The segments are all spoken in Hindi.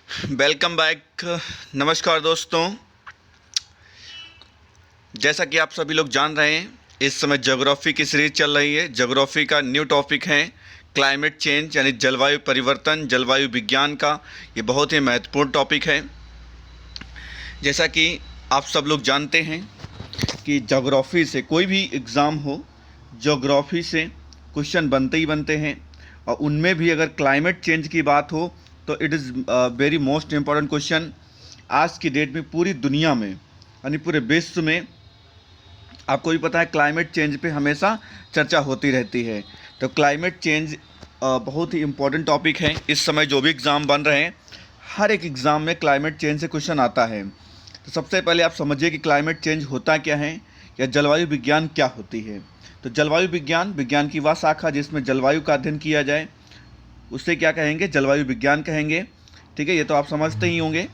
Welcome back. नमस्कार दोस्तों, जैसा कि आप सभी लोग जान रहे हैं, इस समय ज्योग्राफी की सीरीज चल रही है। ज्योग्राफी का न्यू टॉपिक है क्लाइमेट चेंज, यानी जलवायु परिवर्तन, जलवायु विज्ञान का ये बहुत ही महत्वपूर्ण टॉपिक है। जैसा कि आप सब लोग जानते हैं कि ज्योग्राफी से कोई भी एग्ज़ाम हो, ज्योग्राफी से क्वेश्चन बनते ही बनते हैं, और उनमें भी अगर क्लाइमेट चेंज की बात हो तो it is very most important question. आज की डेट में पूरी दुनिया में यानी पूरे विश्व में आपको भी पता है क्लाइमेट चेंज पे हमेशा चर्चा होती रहती है। तो क्लाइमेट चेंज बहुत ही इम्पोर्टेंट टॉपिक है। इस समय जो भी एग्ज़ाम बन रहे हैं, हर एक एग्ज़ाम में क्लाइमेट चेंज से क्वेश्चन आता है। तो सबसे पहले आप समझिए कि क्लाइमेट चेंज होता क्या है, या जलवायु विज्ञान क्या होती है। तो जलवायु विज्ञान, विज्ञान की वह शाखा जिसमें जलवायु का अध्ययन किया जाए, उससे क्या कहेंगे, जलवायु विज्ञान कहेंगे। ठीक है, ये तो आप समझते ही होंगे।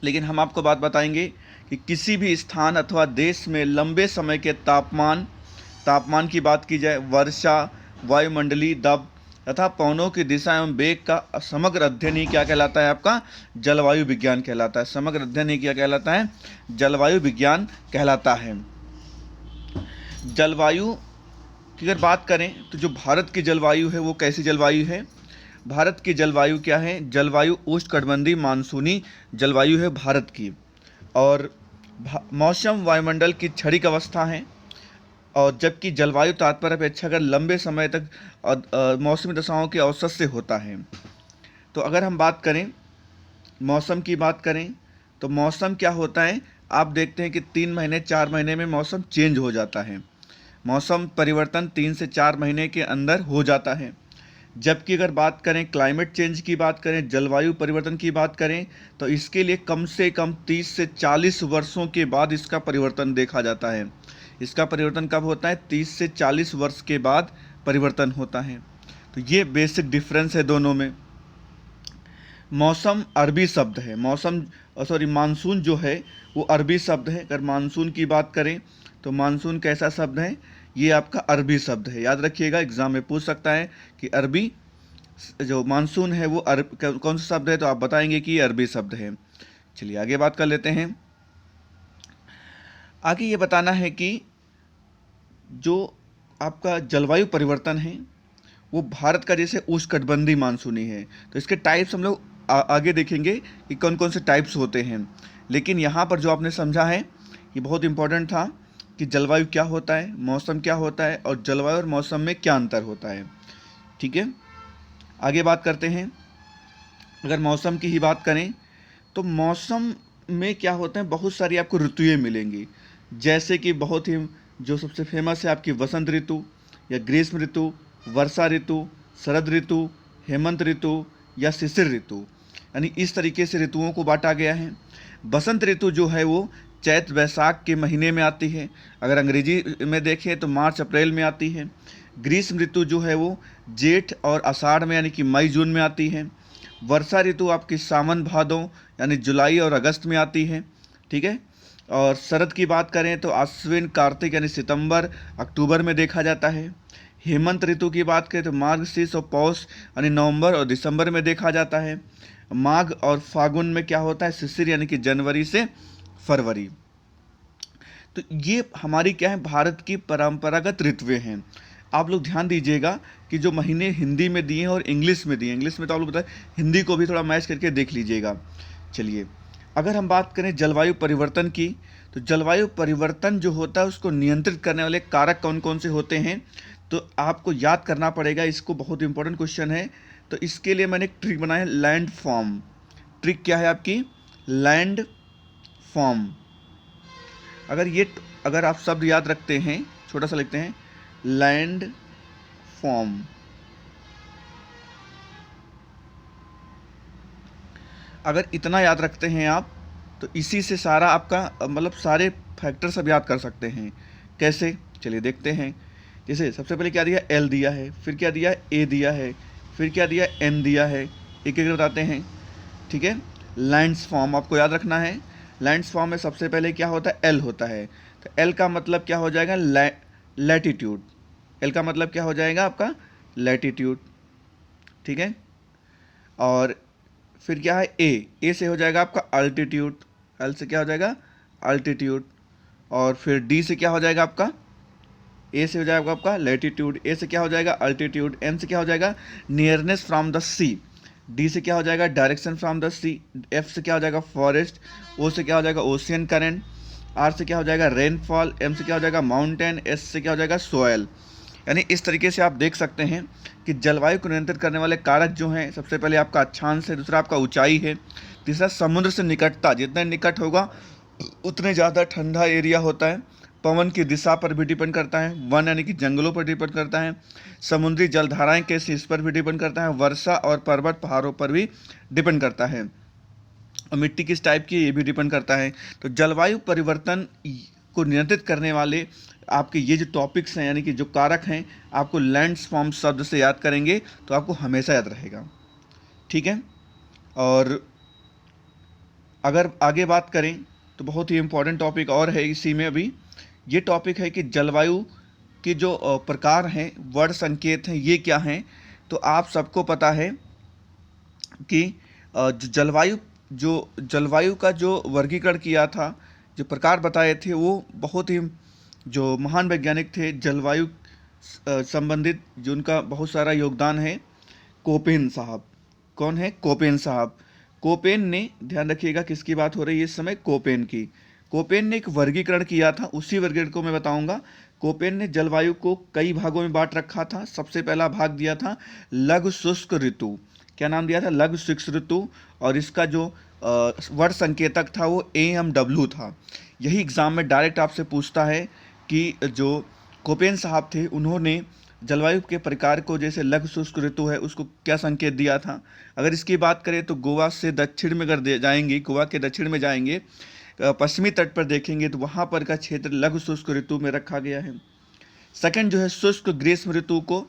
लेकिन हम आपको बात बताएंगे कि किसी भी स्थान अथवा देश में लंबे समय के तापमान की बात की जाए, वर्षा, वायुमंडलीय दबाव तथा पवनों की दिशा एवं वेग का समग्र अध्ययन ही क्या कहलाता है, आपका जलवायु विज्ञान कहलाता है। समग्र अध्ययन ही क्या कहलाता है, जलवायु विज्ञान कहलाता है। जलवायु की अगर बात करें तो जो भारत की जलवायु है वो कैसी जलवायु है। भारत की जलवायु क्या है, जलवायु उष्णकटिबंधीय मानसूनी जलवायु है भारत की। और मौसम वायुमंडल की क्षणिक अवस्था है। और जबकि जलवायु तात्पर्य अपेक्षा अगर लंबे समय तक मौसमी दशाओं के औसत से होता है। तो अगर हम बात करें, मौसम की बात करें, तो मौसम क्या होता है, आप देखते हैं कि 3 महीने 4 महीने में मौसम चेंज हो जाता है। मौसम परिवर्तन 3 से 4 महीने के अंदर हो जाता है। जबकि अगर बात करें क्लाइमेट चेंज की बात करें, जलवायु परिवर्तन की बात करें, तो इसके लिए कम से कम 30 से 40 वर्षों के बाद इसका परिवर्तन देखा जाता है। इसका परिवर्तन कब होता है, 30 से 40 वर्ष के बाद परिवर्तन होता है। तो ये बेसिक डिफरेंस है दोनों में। मौसम अरबी शब्द है, मानसून जो है वो अरबी शब्द है। अगर मानसून की बात करें तो मानसून कैसा शब्द है, ये आपका अरबी शब्द है। याद रखिएगा, एग्जाम में पूछ सकता है कि अरबी जो मानसून है वो कौन सा शब्द है, तो आप बताएंगे कि ये अरबी शब्द है। चलिए आगे बात कर लेते हैं। आगे ये बताना है कि जो आपका जलवायु परिवर्तन है वो भारत का जैसे उष्णकटिबंधीय मानसूनी है। तो इसके टाइप्स हम लोग आगे देखेंगे कि कौन कौन से टाइप्स होते हैं। लेकिन यहाँ पर जो आपने समझा है ये बहुत इंपॉर्टेंट था कि जलवायु क्या होता है, मौसम क्या होता है, और जलवायु और मौसम में क्या अंतर होता है। ठीक है, आगे बात करते हैं। अगर मौसम की ही बात करें तो मौसम में क्या होता है, बहुत सारी आपको ऋतुएं मिलेंगी। जैसे कि बहुत ही जो सबसे फेमस है आपकी वसंत ऋतु या ग्रीष्म ऋतु, वर्षा ऋतु, शरद ऋतु, हेमंत ऋतु या शिशिर ऋतु, यानी इस तरीके से ऋतुओं को बांटा गया है। बसंत ऋतु जो है वो चैत वैशाख के महीने में आती है। अगर अंग्रेजी में देखें तो मार्च अप्रैल में आती है। ग्रीष्म ऋतु जो है वो जेठ और आषाढ़ में यानी कि मई जून में आती है। वर्षा ऋतु आपकी सावन भादों यानी जुलाई और अगस्त में आती है। ठीक है, और शरद की बात करें तो आश्विन कार्तिक यानी सितंबर अक्टूबर में देखा जाता है। हेमंत ऋतु की बात करें तो मार्गशीर्ष और पौष यानी नवंबर और दिसंबर में देखा जाता है। माघ और फागुन में क्या होता है, शिशिर यानी कि जनवरी से फरवरी। तो ये हमारी क्या है, भारत की परंपरागत ऋतुएं हैं। आप लोग ध्यान दीजिएगा कि जो महीने हिंदी में दिए हैं और इंग्लिश में दिए हैं, इंग्लिश में तो आप लोग बताएं, हिंदी को भी थोड़ा मैच करके देख लीजिएगा। चलिए, अगर हम बात करें जलवायु परिवर्तन की, तो जलवायु परिवर्तन जो होता है उसको नियंत्रित करने वाले कारक कौन कौन से होते हैं, तो आपको याद करना पड़ेगा इसको, बहुत इंपॉर्टेंट क्वेश्चन है। तो इसके लिए मैंने एक ट्रिक बनाया है, लैंड फॉर्म। ट्रिक क्या है आपकी, लैंड फॉर्म। अगर आप शब्द याद रखते हैं, छोटा सा लिखते हैं, लैंड फॉर्म। अगर इतना याद रखते हैं आप, तो इसी से सारा आपका मतलब सारे फैक्टर सब याद कर सकते हैं। कैसे, चलिए देखते हैं। जैसे सबसे पहले क्या दिया, एल दिया है, फिर क्या दिया, ए दिया है, फिर क्या दिया, एन दिया है। एक एक बताते हैं। ठीक है, लैंड्स फॉर्म आपको याद रखना है। लैंड्स फॉर्म में सबसे पहले क्या होता है, एल होता है। तो एल का मतलब क्या हो जाएगा, लैटिट्यूड। एल का मतलब क्या हो जाएगा आपका, लैटिट्यूड। ठीक है, और फिर क्या है ए से हो जाएगा आपका अल्टीट्यूड, एल से क्या हो जाएगा अल्टीट्यूड, और फिर डी से क्या हो जाएगा आपका, ए से हो जाएगा आपका लैटिट्यूड, ए से क्या हो जाएगा अल्टीट्यूड, एन से क्या हो जाएगा nearness from the sea, D से क्या हो जाएगा direction from the sea, F से क्या हो जाएगा फॉरेस्ट, ओ से क्या हो जाएगा ओशियन करंट, आर से क्या हो जाएगा रेनफॉल, एम से क्या हो जाएगा माउंटेन, एस से क्या हो जाएगा सोयल। यानी इस तरीके से आप देख सकते हैं कि जलवायु को नियंत्रित करने वाले कारक जो हैं, सबसे पहले आपका अक्षांश है, दूसरा आपका ऊंचाई है, तीसरा समुद्र से निकटता, जितने निकट होगा उतने ज़्यादा ठंडा एरिया होता है, पवन की दिशा पर भी डिपेंड करता है, वन यानी कि जंगलों पर डिपेंड करता है, समुद्री जलधाराएं कैसी इस पर भी डिपेंड करता है, वर्षा और पर्वत पहाड़ों पर भी डिपेंड करता है, और मिट्टी किस टाइप की ये भी डिपेंड करता है। तो जलवायु परिवर्तन को नियंत्रित करने वाले आपके ये जो टॉपिक्स हैं यानी कि जो कारक हैं, आपको लैंडफॉर्म शब्द से याद करेंगे तो आपको हमेशा याद रहेगा, ठीक है। और अगर आगे बात करें तो बहुत ही इम्पोर्टेंट टॉपिक और है इसी में अभी, ये टॉपिक है कि जलवायु के जो प्रकार हैं, वर्ड संकेत हैं, ये क्या हैं। तो आप सबको पता है कि जो जलवायु का जो वर्गीकरण किया था, जो प्रकार बताए थे, वो बहुत ही जो महान वैज्ञानिक थे जलवायु संबंधित, जो उनका बहुत सारा योगदान है, कोपेन साहब। कौन है? कोपेन साहब। कोपेन ने, ध्यान रखिएगा किसकी बात हो रही है इस समय, कोपेन की। कोपेन ने एक वर्गीकरण किया था, उसी वर्गीकरण को मैं बताऊंगा। कोपेन ने जलवायु को कई भागों में बांट रखा था। सबसे पहला भाग दिया था लघु शुष्क ऋतु। क्या नाम दिया था? लघु शुष्क ऋतु। और इसका जो वर्ड संकेतक था वो AMW था। यही एग्जाम में डायरेक्ट आपसे पूछता है कि जो कोपेन साहब थे उन्होंने जलवायु के प्रकार को, जैसे लघु शुष्क ऋतु है, उसको क्या संकेत दिया था। अगर इसकी बात करें तो गोवा से दक्षिण में अगर जाएंगे, गोवा के दक्षिण में जाएंगे, पश्चिमी तट पर देखेंगे तो वहाँ पर का क्षेत्र लघु शुष्क ऋतु में रखा गया है। सेकंड जो है शुष्क ग्रीष्म ऋतु को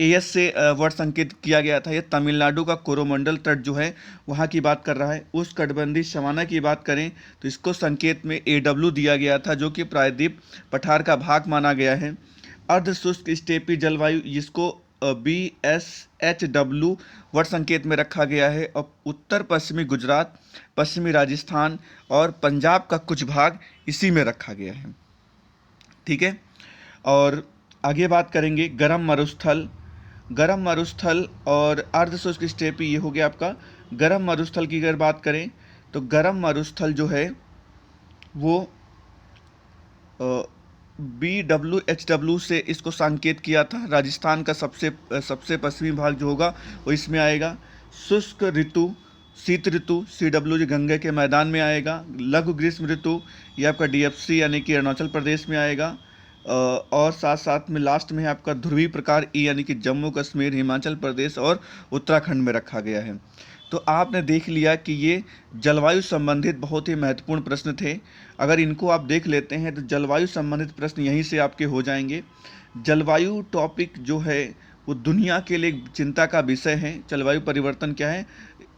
AS से वर्ड संकेत किया गया था। ये तमिलनाडु का कोरोमंडल तट जो है वहाँ की बात कर रहा है। उष्णकटिबंधीय सवाना की बात करें तो इसको संकेत में AW दिया गया था, जो कि प्रायद्वीप पठार का भाग माना गया है। अर्ध शुष्क स्टेपी जलवायु, जिसको BSHW वर्ड संकेत में रखा गया है, और उत्तर पश्चिमी गुजरात, पश्चिमी राजस्थान और पंजाब का कुछ भाग इसी में रखा गया है, ठीक है। और आगे बात करेंगे गर्म मरुस्थल। गर्म मरुस्थल और अर्ध शुष्क स्टेपी, ये हो गया आपका। गर्म मरुस्थल की अगर बात करें तो गर्म मरुस्थल जो है वो BWHW से इसको संकेत किया था। राजस्थान का सबसे पश्चिमी भाग जो होगा वो इसमें आएगा। शुष्क ऋतु, शीत ऋतु, CW जो गंगा के मैदान में आएगा। लघु ग्रीष्म ऋतु ये आपका DFC यानी कि अरुणाचल प्रदेश में आएगा। और साथ साथ में लास्ट में है आपका ध्रुवीय प्रकार E यानी कि जम्मू कश्मीर, हिमाचल प्रदेश और उत्तराखंड में रखा गया है। तो आपने देख लिया कि ये जलवायु संबंधित बहुत ही महत्वपूर्ण प्रश्न थे। अगर इनको आप देख लेते हैं तो जलवायु संबंधित प्रश्न यहीं से आपके हो जाएंगे। जलवायु टॉपिक जो है वो दुनिया के लिए चिंता का विषय है। जलवायु परिवर्तन क्या है,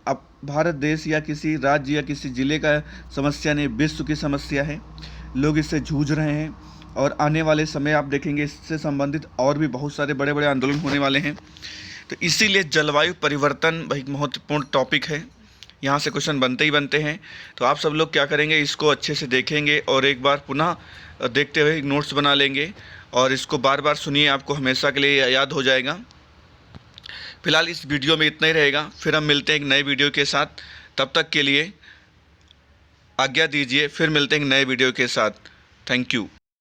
अब भारत देश या किसी राज्य या किसी ज़िले का समस्या नहीं, विश्व की समस्या है। लोग इससे जूझ रहे हैं और आने वाले समय आप देखेंगे इससे संबंधित और भी बहुत सारे बड़े बड़े आंदोलन होने वाले हैं। तो इसीलिए जलवायु परिवर्तन एक महत्वपूर्ण टॉपिक है, यहाँ से क्वेश्चन बनते ही बनते हैं। तो आप सब लोग क्या करेंगे, इसको अच्छे से देखेंगे और एक बार पुनः देखते हुए नोट्स बना लेंगे और इसको बार बार सुनिए, आपको हमेशा के लिए याद हो जाएगा। फिलहाल इस वीडियो में इतना ही रहेगा, फिर हम मिलते हैं एक नए वीडियो के साथ। तब तक के लिए आज्ञा दीजिए, फिर मिलते हैं एक नए वीडियो के साथ। Thank you.